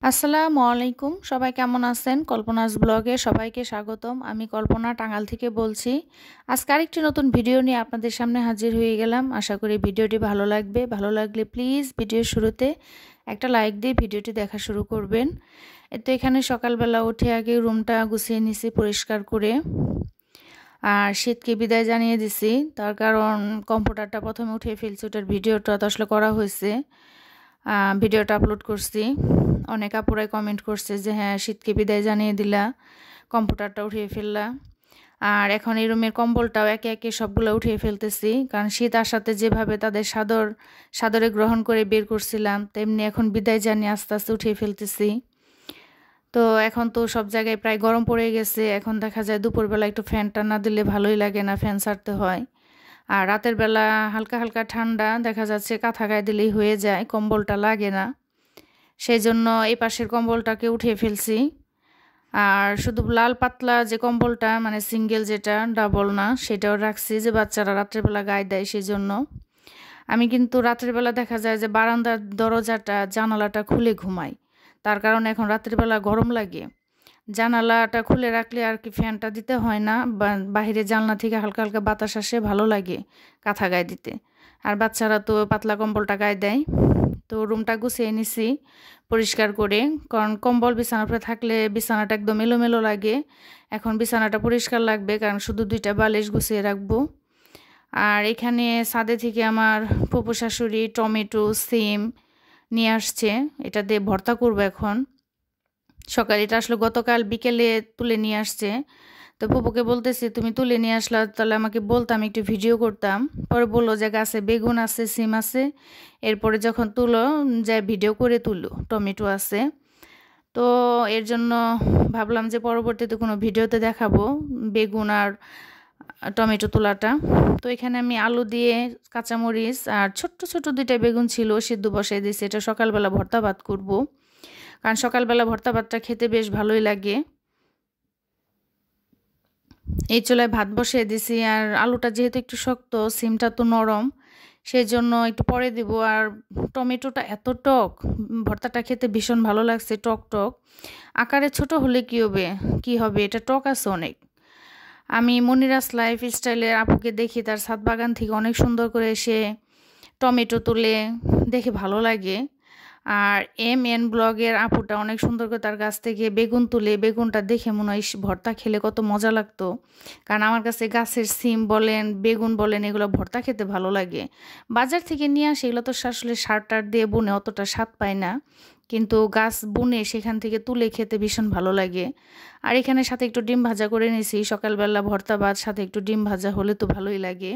আসসালামু আলাইকুম। সবাই কেমন আছেন? কল্পনাস ব্লগে সবাইকে স্বাগতম। আমি কল্পনা টাঙ্গাইল থেকে বলছি। আজকে আরেকটি নতুন ভিডিও নিয়ে আপনাদের সামনে হাজির হয়ে গেলাম। আশা করি ভিডিওটি ভালো লাগবে। ভালো লাগলে প্লিজ ভিডিওর শুরুতে একটা লাইক দিয়ে ভিডিওটি দেখা শুরু করবেন। তো এখানে সকালবেলা উঠে আগে রুমটা গুছিয়ে নিছি পরিষ্কার করে। আর শীতকে বিদায় জানিয়ে দিছি। তার কারণ কম্পিউটারটা প্রথমে উঠিয়ে ফেলছি, ওটার ভিডিওটা তো আসলে করা হয়েছে। ভিডিওটা আপলোড করছি। অনেক আপুরাই কমেন্ট করছে যে হ্যাঁ, শীতকে বিদায় জানিয়ে দিলা, কম্পিউটারটা উঠিয়ে ফেললা। আর এখন এই রুমের কম্বলটাও একে একে সবগুলো উঠিয়ে ফেলতেছি, কারণ শীত আসাতে যেভাবে তাদের সাদরে গ্রহণ করে বের করছিলাম, তেমনি এখন বিদায় জানিয়ে আস্তে আস্তে উঠিয়ে ফেলতেছি। তো এখন তো সব জায়গায় প্রায় গরম পড়ে গেছে। এখন দেখা যায় দুপুরবেলা একটু ফ্যানটা না দিলে ভালোই লাগে না, ফ্যান ছাড়তে হয়। আর রাতের বেলা হালকা হালকা ঠান্ডা, দেখা যাচ্ছে কাঁথা গায়ে দিলেই হয়ে যায়, কম্বলটা লাগে না। সেই জন্য এই পাশের কম্বলটাকে উঠিয়ে ফেলছি। আর শুধু লাল পাতলা যে কম্বলটা, মানে সিঙ্গেল যেটা, ডাবল না, সেটাও রাখছি যে বাচ্চারা রাত্রেবেলা গায়ে দেয়। সেই জন্য আমি কিন্তু রাত্রেবেলা দেখা যায় যে বারান্দার দরজাটা জানালাটা খুলে ঘুমাই। তার কারণ এখন রাত্রেবেলা গরম লাগে, জানালাটা খুলে রাখলে আর কি ফ্যানটা দিতে হয় না, বাহিরে জানলা থেকে হালকা হালকা বাতাস আসে, ভালো লাগে কাঁথা গায়ে দিতে। আর বাচ্চারা তো পাতলা কম্বলটা গায়ে দেয়। তো রুমটা গুছিয়ে নিছি পরিষ্কার করে, কারণ কম্বল বিছানার উপরে থাকলে বিছানাটা একদম এলোমেলো লাগে। এখন বিছানাটা পরিষ্কার লাগবে, কারণ শুধু 2টা বালিশ গুছিয়ে রাখবো। আর এখানে ছাদে থেকে আমার ফুপু শাশুড়ি টমেটো সিম নিয়ে আসছে, এটা দিয়ে ভর্তা করবো এখন সকালে। এটা আসলে গতকাল বিকেলে তুলে নিয়ে আসছে। তো ফুপুকে বলতেছি, তুমি তুলে নিয়ে আসলা, তাহলে আমাকে বলতাম, একটু ভিডিও করতাম। পরে বললো যে গাছে বেগুন আছে, সিম আছে। এরপরে যখন তুলো যায় ভিডিও করে তুলো, টমেটো আছে। তো এর জন্য ভাবলাম যে পরবর্তীতে কোনো ভিডিওতে দেখাবো বেগুন আর টমেটো তোলাটা। তো এখানে আমি আলু দিয়ে কাঁচামরিচ আর ছোট্ট ছোট 2টা বেগুন ছিল, সিদ্ধ বসাই দিয়েছি। এটা সকালবেলা ভর্তা ভাত করবো, কারণ সকালবেলা ভর্তা ভাতটা খেতে বেশ ভালোই লাগে। এই চুলায় ভাত বসিয়ে দিছি। আর আলুটা যেহেতু একটু শক্ত, সিমটা তো নরম, সেই জন্য একটু পরে দিব। আর টমেটোটা এত টক, ভর্তাটা খেতে ভীষণ ভালো লাগছে, টক টক। আকারে ছোট হলে কি হবে, এটা টক আছে অনেক। আমি মনিরাস লাইফ স্টাইলের আপুকে দেখি, তার ছাদ বাগান থেকে অনেক সুন্দর করে সে টমেটো তুলে, দেখে ভালো লাগে। আর MN ব্লগের আপুটা অনেক সুন্দর করে তার গাছ থেকে বেগুন তুলে, বেগুনটা দেখে মনে হয় ভর্তা খেলে কত মজা লাগতো। কারণ আমার কাছে গাছের সিম বলেন, বেগুন বলেন, এগুলো ভর্তা খেতে ভালো লাগে। বাজার থেকে নিয়ে আসে এগুলো তো আসলে সার টার দিয়ে বুনে অতটা স্বাদ পায় না, কিন্তু গাছ বুনে সেখান থেকে তুলে খেতে ভীষণ ভালো লাগে। আর এখানে সাথে একটু ডিম ভাজা করে নিয়েছি, সকালবেলা ভর্তা ভাত সাথে একটু ডিম ভাজা হলে তো ভালোই লাগে।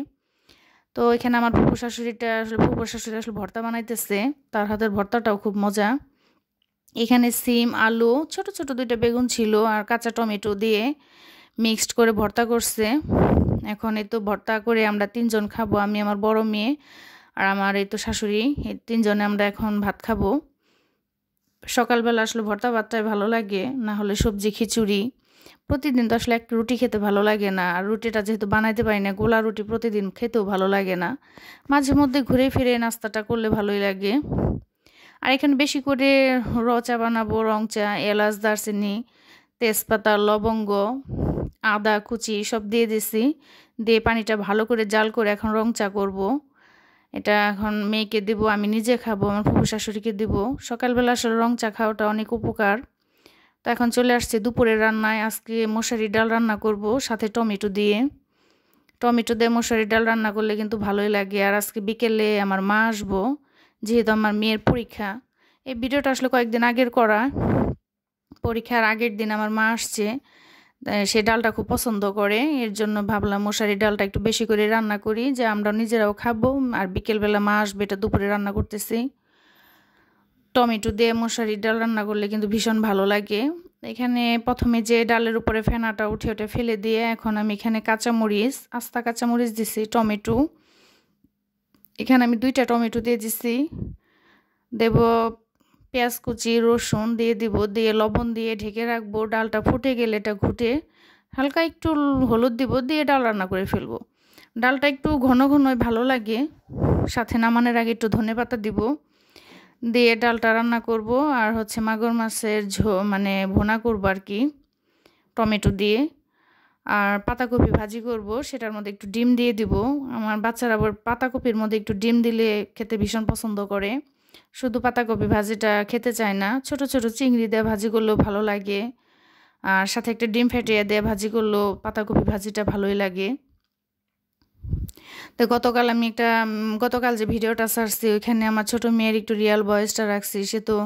তো এখানে আমার ফুপু শাশুড়ি আসলে ভর্তা বানাইতেছে, তার হাতের ভর্তাটাও খুব মজা। এখানে সিম, আলু, ছোট ছোট 2টা বেগুন ছিল আর কাঁচা টমেটো দিয়ে মিক্সড করে ভর্তা করছে। এখন এই তো ভর্তা করে আমরা 3জন খাবো, আমি, আমার বড় মেয়ে আর আমার এই তো শাশুড়ি, এই 3জনে আমরা এখন ভাত খাবো। সকালবেলা আসলে ভর্তা ভাতটাই ভালো লাগে, না হলে সবজি খিচুড়ি। প্রতিদিন তো আসলে একটা রুটি খেতে ভালো লাগে না, আর রুটিটা যেহেতু বানাইতে পারি না, গোলা রুটি প্রতিদিন খেতেও ভালো লাগে না। মাঝে মধ্যে ঘুরে ফিরে নাস্তাটা করলে ভালোই লাগে। আর এখানে বেশি করে চা বানাবো, রং চা, এলাচ, দারচিনি, তেজপাতা, লবঙ্গ, আদা কুচি সব দিয়ে দিছি। দিয়ে পানিটা ভালো করে জাল করে এখন রং চা করবো। এটা এখন মেয়েকে দিব, আমি নিজে খাবো, আমার ফুফু শাশুড়িকে দিব। সকালবেলা আসলে রং চা খাওয়াটা অনেক উপকার। তো এখন চলে আসছে দুপুরের রান্নায়। আজকে মশারি ডাল রান্না করব সাথে টমেটো দিয়ে। মশারি ডাল রান্না করলে কিন্তু ভালোই লাগে। আর আজকে বিকেলে আমার মা আসবো, যেহেতু আমার মেয়ের পরীক্ষা। এই ভিডিওটা আসলে কয়েকদিন আগের করা, পরীক্ষার আগের দিন আমার মা আসছে। সে ডালটা খুব পছন্দ করে, এর জন্য ভাবলাম মশারি ডালটা একটু বেশি করে রান্না করি, যে আমরা নিজেরাও খাবো। আর বিকেলবেলা মা আসবে, এটা দুপুরে রান্না করতেছি। টমেটো দিয়ে মশারি ডাল রান্না করলে কিন্তু ভীষণ ভালো লাগে। এখানে প্রথমে যে ডালের উপরে ফেনাটা উঠে ওঠে ফেলে দিয়ে এখন আমি এখানে কাঁচামরিচ, আস্তা কাঁচামরিচ দিছি, টমেটো, এখানে আমি 2টা টমেটো দিয়ে দিছি, দেব পেঁয়াজ কুচি, রসুন দিয়ে দিব, দিয়ে লবণ দিয়ে ঢেকে রাখবো। ডালটা ফুটে গেলে এটা ঘুটে হালকা একটু হলুদ দিব, দিয়ে ডাল রান্না করে ফেলবো। ডালটা একটু ঘন ঘন ভালো লাগে। সাথে নামানোর আগে একটু ধনেপাতা দিব, দিয়ে ডালটা রান্না করব আর হচ্ছে মাগুর মাছের মানে ভুনা করব আর কি টমেটো দিয়ে। আর পাতাকপি ভাজি করব, সেটার মধ্যে একটু ডিম দিয়ে দিব। আমার বাচ্চারা আবার পাতাকপির মধ্যে একটু ডিম দিলে খেতে ভীষণ পছন্দ করে, শুধু পাতাকপি ভাজিটা খেতে চায় না। ছোট ছোট চিংড়ি দিয়ে ভাজি করলেও ভালো লাগে, আর সাথে একটা ডিম ফেটিয়ে দিয়ে ভাজি করলেও পাতাকপি ভাজিটা ভালোই লাগে। তো গতকাল যে ভিডিওটা ছাড়ছি ওইখানে আমার ছোট মেয়ের একটু রিয়েল ভয়েসটা রাখছি, সে তো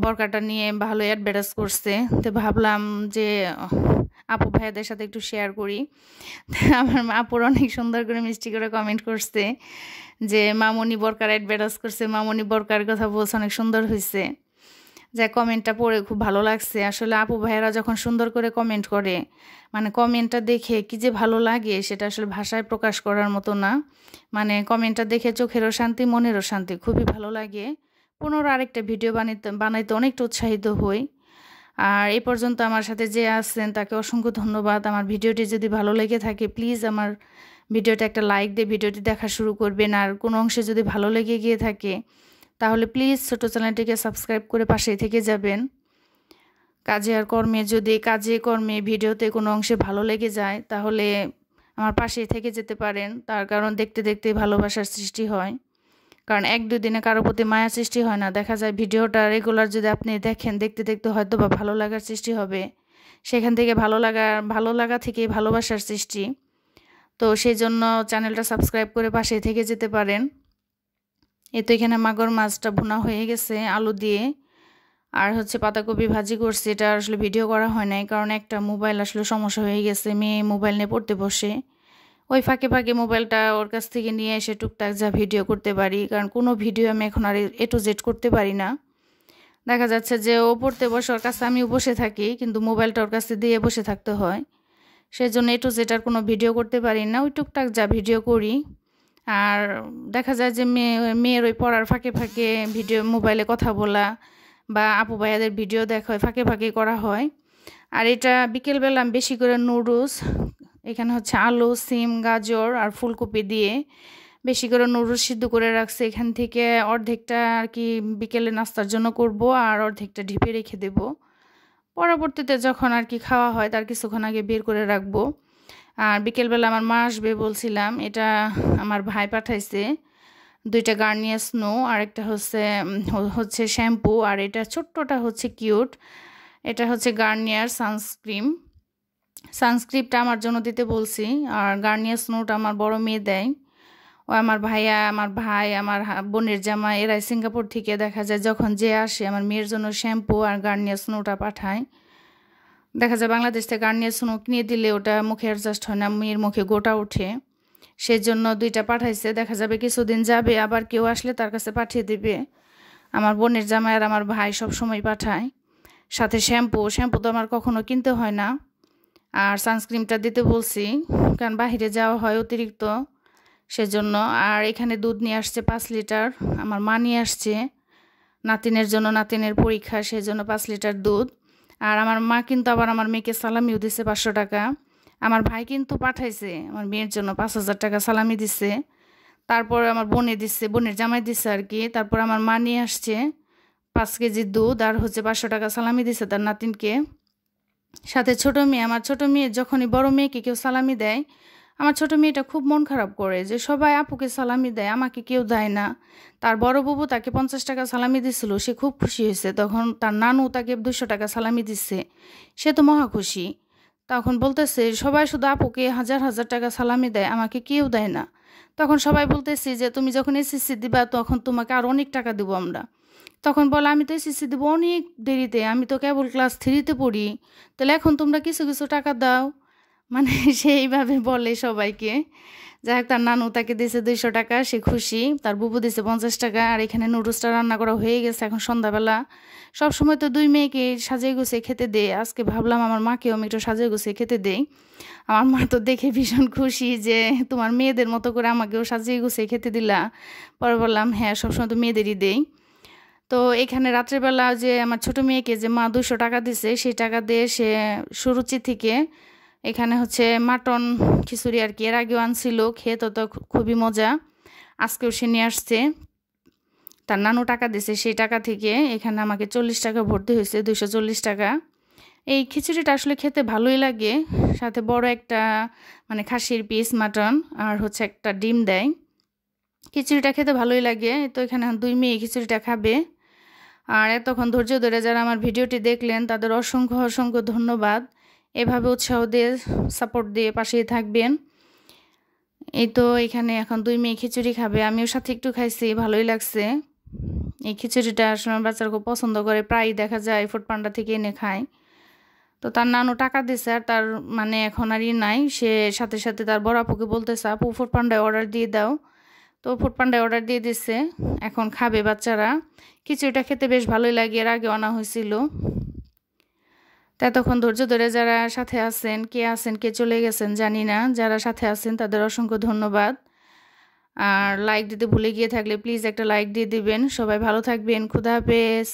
বরকাটা নিয়ে ভালো অ্যাডভার্টাইজ করছে। তো ভাবলাম যে আপু ভাইয়াদের সাথে একটু শেয়ার করি। আমার আপুর অনেক সুন্দর করে মিষ্টি করে কমেন্ট করছে যে মামনি বরকার অ্যাডভার্টাইজ করছে, মামনি বরকার কথা বলছে, অনেক সুন্দর হয়েছে। যা কমেন্টটা পড়ে খুব ভালো লাগছে। আসলে আপু ভাইয়েরা যখন সুন্দর করে কমেন্ট করে, মানে কমেন্টটা দেখে কি যে ভালো লাগে সেটা আসলে ভাষায় প্রকাশ করার মতো না। মানে কমেন্টটা দেখে চোখেরও শান্তি, মনেরও শান্তি, খুবই ভালো লাগে। পুনরায় আরেকটা ভিডিও বানাইতে অনেকটা উৎসাহিত হই। আর এই পর্যন্ত আমার সাথে যে আছেন তাকে অসংখ্য ধন্যবাদ। আমার ভিডিওটি যদি ভালো লেগে থাকে প্লিজ আমার ভিডিওটা একটা লাইক দিয়ে ভিডিওটি দেখা শুরু করবেন। আর কোনো অংশে যদি ভালো লেগে গিয়ে থাকে তাহলে প্লিজ ছোট চ্যানেলটিকে সাবস্ক্রাইব করে পাশেই থেকে যাবেন। কাজে কর্মে ভিডিওতে কোনো অংশে ভালো লেগে যায় তাহলে আমার পাশেই থেকে যেতে পারেন। তার কারণ দেখতে দেখতে ভালোবাসার সৃষ্টি হয়। কারণ 1-2 দিনে কারো প্রতি মায়া সৃষ্টি হয় না, দেখা যায় ভিডিওটা রেগুলার যদি আপনি দেখেন দেখতে দেখতে হয়তো বা ভালো লাগার সৃষ্টি হবে। সেখান থেকে ভালো লাগা থেকেই ভালোবাসার সৃষ্টি। তো সেই জন্য চ্যানেলটা সাবস্ক্রাইব করে পাশেই থেকে যেতে পারেন। এই তো এখানে মাগুর মাছটা ভুনা হয়ে গেছে আলু দিয়ে, আর হচ্ছে পাতাকপি ভাজি করছি। এটা আসলে ভিডিও করা হয় নাই কারণ একটা মোবাইল আসলে সমস্যা হয়ে গেছে, মেয়ে মোবাইল নিয়ে পড়তে বসে। ওই ফাঁকে ফাঁকে মোবাইলটা ওর কাছ থেকে নিয়ে এসে টুকটাক যা ভিডিও করতে পারি, কারণ কোনো ভিডিও আমি এখন আর A to Z করতে পারি না। দেখা যাচ্ছে যে ও পড়তে বসে, ওর কাছে আমিও বসে থাকি কিন্তু মোবাইলটা ওর কাছে দিয়ে বসে থাকতে হয়। সেজন্য A to Z আর কোনো ভিডিও করতে পারি না, ওই টুকটাক যা ভিডিও করি। আর দেখা যায় যে মেয়ের ওই পড়ার ফাঁকে ফাঁকে মোবাইলে কথা বলা বা আপু ভাইয়াদের ভিডিও দেখা হয়, ফাঁকে ফাঁকে করা হয়। আর এটা বিকেলবেলা আমি বেশি করে নুডলস, এখানে হচ্ছে আলু, সিম, গাজর আর ফুলকপি দিয়ে বেশি করে নুডলস সিদ্ধ করে রাখছি। এখান থেকে অর্ধেকটা আর কি বিকেলে নাস্তার জন্য করব আর অর্ধেকটা ঢিপে রেখে দেব। পরবর্তীতে যখন আর কি খাওয়া হয় তার কিছুক্ষণ আগে বের করে রাখবো। আর বিকেলবেলা আমার মা আসবে বলছিলাম, এটা আমার ভাই পাঠাইছে 2টা গার্নিয়ার স্নো আর একটা হচ্ছে শ্যাম্পু, আর এটা ছোট্টটা হচ্ছে কিউট, এটা হচ্ছে গার্নিয়ার সানস্ক্রিনটা আমার জন্য দিতে বলছি। আর গার্নিয়ার স্নোটা আমার বড় মেয়ে দেয়। ও আমার ভাইয়া, আমার ভাই, আমার বোনের জামা, এরাই সিঙ্গাপুর থেকে দেখা যায় যখন যে আসে আমার মেয়ের জন্য শ্যাম্পু আর গার্নিয়ার স্নোটা পাঠায়। দেখা যায় বাংলাদেশ থেকে গার্নিয়ার স্নো কিনে দিলে ওটা মুখে অ্যাডজাস্ট হয় না, মেয়ের মুখে গোটা ওঠে। সেজন্য 2টা পাঠাইছে, দেখা যাবে কিছুদিন যাবে আবার কেউ আসলে তার কাছে পাঠিয়ে দিবে। আমার বোনের জামাই আর আমার ভাই সব সময় পাঠায়। সাথে শ্যাম্পু তো আমার কখনো কিনতে হয় না। আর সানস্ক্রিনটা দিতে বলছি কারণ বাহিরে যাওয়া হয় অতিরিক্ত, সেজন্য। আর এখানে দুধ নিয়ে আসছে 5 লিটার, আমার মা নিয়ে আসছে নাতিনের জন্য, নাতিনের পরীক্ষা, সেজন্য 5 লিটার দুধ। আর আমার মা কিন্তু আবার আমার মেয়েকে সালামিও দিছে 500 টাকা। আমার ভাই কিন্তু পাঠাইছে আমার মেয়ের জন্য 5,000 টাকা সালামি দিছে। তারপর আমার বোনের জামাই দিছে আর কি। তারপর আমার মা নিয়ে আসছে 5 কেজি দুধ আর হচ্ছে 500 টাকা সালামি দিছে তার নাতিনকে। সাথে আমার ছোট মেয়ে যখনই বড় মেয়েকে কেউ সালামি দেয়, আমার ছোট মেয়েটা খুব মন খারাপ করে যে সবাই আপুকে সালামি দেয়, আমাকে কেউ দেয় না। তার বড় বাবু তাকে 50 টাকা সালামি দিছিল, সে খুব খুশি হয়েছে। তখন তার নানু তাকে 200 টাকা সালামি দিচ্ছে, সে তো মহা খুশি। তখন বলতেছে সবাই শুধু আপুকে হাজার হাজার টাকা সালামি দেয়, আমাকে কেউ দেয় না। তখন সবাই বলতেছি যে তুমি যখন এসএসসি দিবা তখন তোমাকে আর অনেক টাকা দেবো আমরা। তখন বলে আমি তো এসএসসি দেবো অনেক দেরিতে, আমি তো কেবল ক্লাস 3-তে পড়ি, তাহলে এখন তোমরা কিছু কিছু টাকা দাও। মানে সেইভাবে বলে সবাইকে। যাই হোক, তার নানু তাকে দিয়েছে 200 টাকা, সে খুশি। তার বুবু দিয়েছে 50 টাকা। আর এখানে নুডলসটা রান্না করা হয়ে গেছে এখন সন্ধ্যাবেলা। সবসময় তো 2 মেয়েকে সাজিয়ে গুছিয়ে খেতে দেয়, আজকে ভাবলাম আমার মাকেও আমি একটু সাজিয়ে গুছিয়ে খেতে দেই। আমার মা তো দেখে ভীষণ খুশি যে তোমার মেয়েদের মতো করে আমাকেও সাজিয়ে গুছিয়ে খেতে দিলা। পরে বললাম হ্যাঁ, সবসময় তো মেয়েদেরই দেই। তো এখানে রাত্রেবেলা যে আমার ছোট মেয়েকে যে মা 200 টাকা দিছে, সেই টাকা দিয়ে সে সুরুচি থেকে এখানে হচ্ছে মাটন খিচুড়ি আর কি, এর আগেও আনছিল, খেয়ে তো খুবই মজা, আজকেও সে নিয়ে আসছে। তার নানু টাকা দিছে, সেই টাকা থেকে এখানে আমাকে 40 টাকা ভর্তি হয়েছে, 240 টাকা। এই খিচুড়িটা আসলে খেতে ভালোই লাগে, সাথে বড় একটা মানে খাসির পিস মাটন আর হচ্ছে একটা ডিম দেয়। খিচুড়িটা খেতে ভালোই লাগে। তো এখানে 2 মেয়ে খিচুড়িটা খাবে। আর এতক্ষণ ধৈর্য ধরে যারা আমার ভিডিওটি দেখলেন তাদের অসংখ্য অসংখ্য ধন্যবাদ। এভাবে উৎসাহ দিয়ে সাপোর্ট দিয়ে পাশেই থাকবেন। এই তো এখানে এখন 2 মেয়ে খিচুড়ি খাবে, আমিও সাথে একটু খাইছি, ভালোই লাগছে। এই খিচুড়িটা আসলে বাচ্চারা খুব পছন্দ করে, প্রায়ই দেখা যায় ফুড পান্ডা থেকে এনে খায়। তো তার নানু টাকা দিছে আর তার মানে এখন আর নাই, সে সাথে সাথে তার বড় আপুকে বলতেছে আপু ফুড পান্ডায় অর্ডার দিয়ে দাও। তো ফুড পান্ডায় অর্ডার দিয়ে দিছে, এখন খাবে বাচ্চারা। খিচুড়িটা খেতে বেশ ভালোই লাগে, এর আগে আনা হয়েছিল। তো এতক্ষণ ধৈর্য ধরে যারা সাথে আছেন, কে চলে গেছেন জানি না, যারা সাথে আছেন তাদের অসংখ্য ধন্যবাদ। আর লাইক দিতে ভুলে গিয়ে থাকলে প্লিজ একটা লাইক দিয়ে দিবেন। সবাই ভালো থাকবেন, খুদা হাফেজ।